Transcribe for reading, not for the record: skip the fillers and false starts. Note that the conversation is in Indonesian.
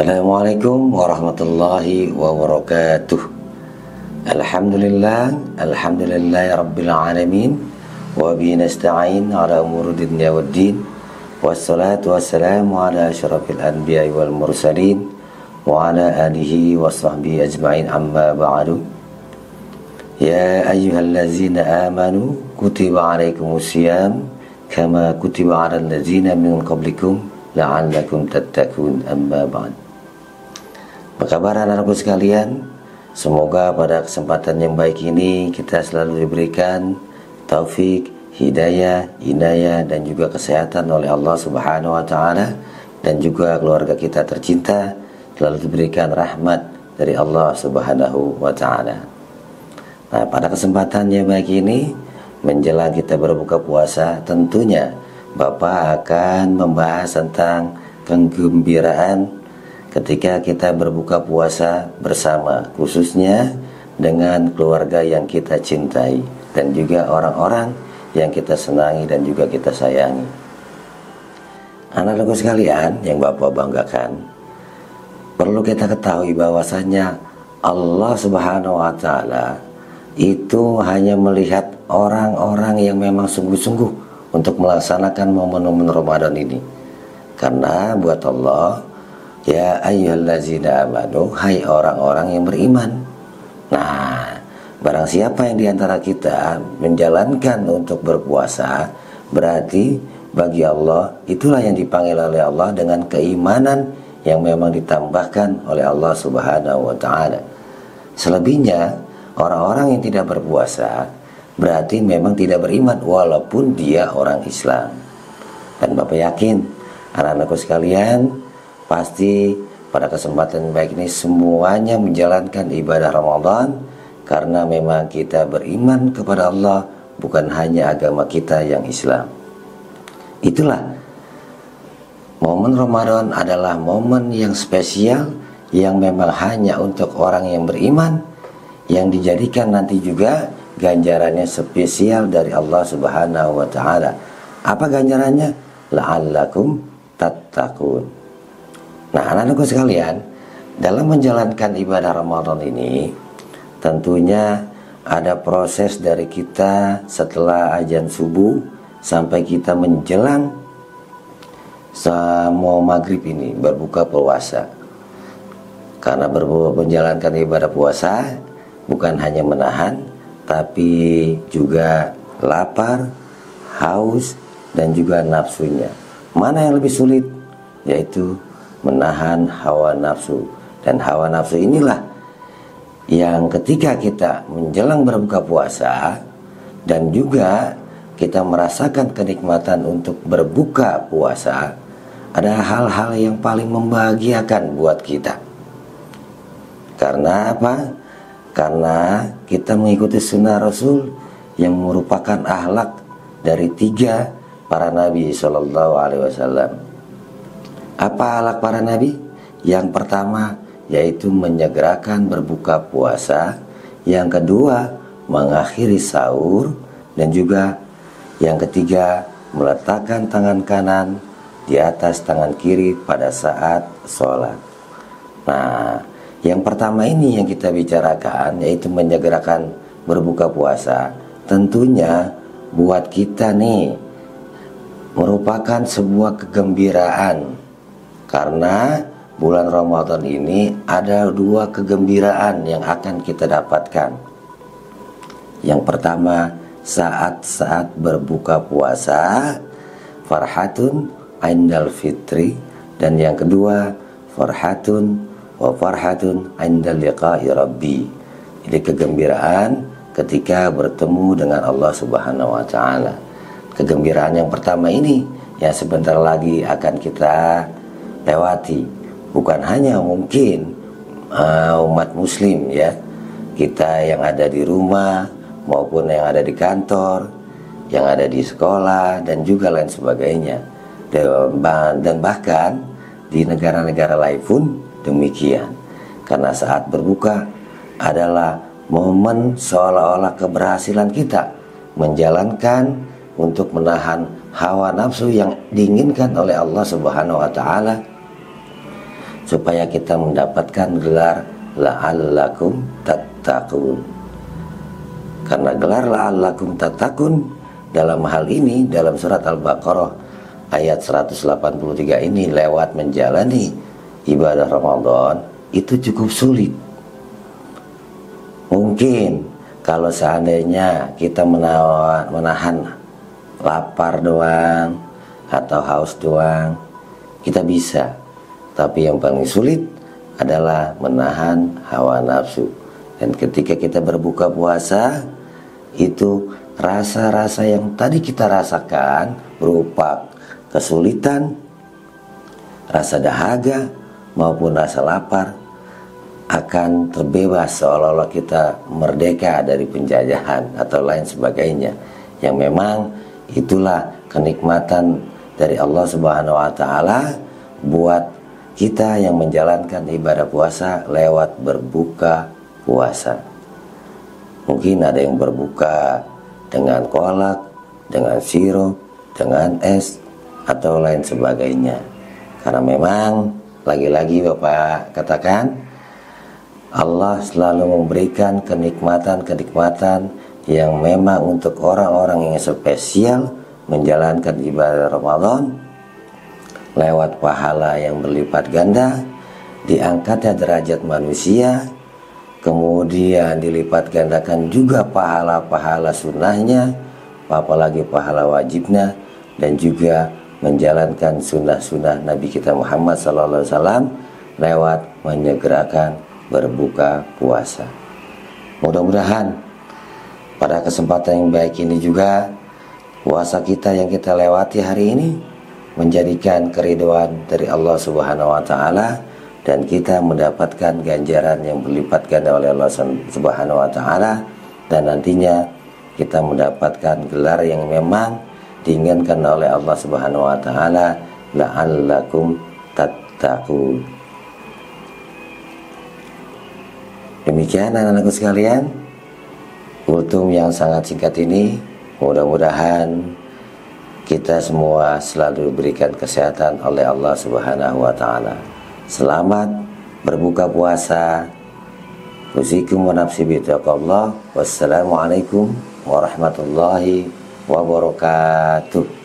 Assalamualaikum warahmatullahi wabarakatuh. Alhamdulillahi rabbil alamin. Wa bihi nasta'in ala umuri dunya waddin. Wassalatu wassalamu ala asyrafil anbiya'i wal mursalin wa ala alihi wa sahbihi ajma'in, amma ba'du. Ya ayyuhallazina amanu kutiba alaikumus syiyam kama kutiba alal ladzina min qablikum la'allakum tattaqun, amma ba'd. Apa kabar anak-anakku sekalian? Semoga pada kesempatan yang baik ini kita selalu diberikan taufik, hidayah, inayah dan juga kesehatan oleh Allah Subhanahu wa taala, dan juga keluarga kita tercinta selalu diberikan rahmat dari Allah Subhanahu wa taala. Nah, pada kesempatan yang baik ini menjelang kita berbuka puasa, tentunya Bapak akan membahas tentang kegembiraan ketika kita berbuka puasa bersama, khususnya dengan keluarga yang kita cintai dan juga orang-orang yang kita senangi dan juga kita sayangi. Anak-anakku sekalian yang Bapak banggakan, perlu kita ketahui bahwasanya Allah Subhanahu wa taala itu hanya melihat orang-orang yang memang sungguh-sungguh untuk melaksanakan momen-momen Ramadan ini. Karena buat Allah, ya ayyuhallazina amanu, hai orang-orang yang beriman. Nah, barang siapa yang diantara kita menjalankan untuk berpuasa, berarti bagi Allah itulah yang dipanggil oleh Allah dengan keimanan yang memang ditambahkan oleh Allah Subhanahu wa taala. Selebihnya orang-orang yang tidak berpuasa berarti memang tidak beriman walaupun dia orang Islam. Dan Bapak yakin anak-anakku sekalian pasti pada kesempatan baik ini semuanya menjalankan ibadah Ramadan karena memang kita beriman kepada Allah, bukan hanya agama kita yang Islam. Itulah momen Ramadan adalah momen yang spesial yang memang hanya untuk orang yang beriman, yang dijadikan nanti juga ganjarannya spesial dari Allah Subhanahu wa taala. Apa ganjarannya? La'allakum tattaqun. Nah, anak-anakku sekalian, dalam menjalankan ibadah Ramadan ini tentunya ada proses dari kita setelah azan subuh sampai kita menjelang mau maghrib ini berbuka puasa. Karena menjalankan ibadah puasa bukan hanya menahan, tapi juga lapar, haus, dan juga nafsunya. Mana yang lebih sulit? Yaitu menahan hawa nafsu. Dan hawa nafsu inilah yang ketika kita menjelang berbuka puasa dan juga kita merasakan kenikmatan untuk berbuka puasa, ada hal-hal yang paling membahagiakan buat kita. Karena apa? Karena kita mengikuti sunnah Rasul yang merupakan akhlak dari 3 para nabi Shallallahu Alaihi Wasallam. Apa akhlak para nabi? Yang pertama yaitu menyegerakan berbuka puasa, yang kedua mengakhiri sahur, dan juga yang ketiga meletakkan tangan kanan di atas tangan kiri pada saat sholat. Nah, yang pertama ini yang kita bicarakan yaitu menyegerakan berbuka puasa. Tentunya buat kita nih merupakan sebuah kegembiraan, karena bulan Ramadan ini ada 2 kegembiraan yang akan kita dapatkan. Yang pertama, saat-saat berbuka puasa, farhatun indal fitri, dan yang kedua farhatun wa farhatun indal liqa'i rabbi. Ini kegembiraan ketika bertemu dengan Allah Subhanahu wa taala. Kegembiraan yang pertama ini yang sebentar lagi akan kita lewati. Bukan hanya mungkin umat muslim ya, kita yang ada di rumah maupun yang ada di kantor, yang ada di sekolah dan juga lain sebagainya. Dan bahkan di negara-negara lain pun demikian. Karena saat berbuka adalah momen seolah-olah keberhasilan kita menjalankan untuk menahan hawa nafsu yang diinginkan oleh Allah Subhanahu wa taala supaya kita mendapatkan gelar la'allakum tattaqun. Karena gelar la'allakum tattaqun dalam hal ini, dalam surat Al-Baqarah ayat 183 ini, lewat menjalani ibadah Ramadan itu cukup sulit. Mungkin kalau seandainya kita menahan lapar doang atau haus doang, kita bisa. Tapi yang paling sulit adalah menahan hawa nafsu. Dan ketika kita berbuka puasa, itu rasa-rasa yang tadi kita rasakan berupa kesulitan, rasa dahaga maupun rasa lapar akan terbebas, seolah-olah kita merdeka dari penjajahan atau lain sebagainya. Yang memang itulah kenikmatan dari Allah Subhanahu wa taala buat kita yang menjalankan ibadah puasa lewat berbuka puasa. Mungkin ada yang berbuka dengan kolak, dengan sirup, dengan es atau lain sebagainya. Karena memang lagi-lagi Bapak katakan, Allah selalu memberikan kenikmatan-kenikmatan yang memang untuk orang-orang yang spesial menjalankan ibadah Ramadan lewat pahala yang berlipat ganda, diangkatnya derajat manusia, kemudian dilipat gandakan juga pahala-pahala sunnahnya, apalagi pahala wajibnya, dan juga menjalankan sunnah-sunnah Nabi kita Muhammad SAW lewat menyegerakan berbuka puasa. Mudah-mudahan pada kesempatan yang baik ini juga puasa kita yang kita lewati hari ini menjadikan keridhaan dari Allah Subhanahu wa taala, dan kita mendapatkan ganjaran yang berlipat ganda oleh Allah Subhanahu wa taala, dan nantinya kita mendapatkan gelar yang memang diinginkan oleh Allah Subhanahu wa taala, la'allakum tattaqun. Demikian anak-anakku sekalian, kultum yang sangat singkat ini, mudah-mudahan kita semua selalu diberikan kesehatan oleh Allah Subhanahu wa taala. Selamat berbuka puasa. Usikum wa nafsi bitaqallah. Wassalamualaikum warahmatullahi wabarakatuh.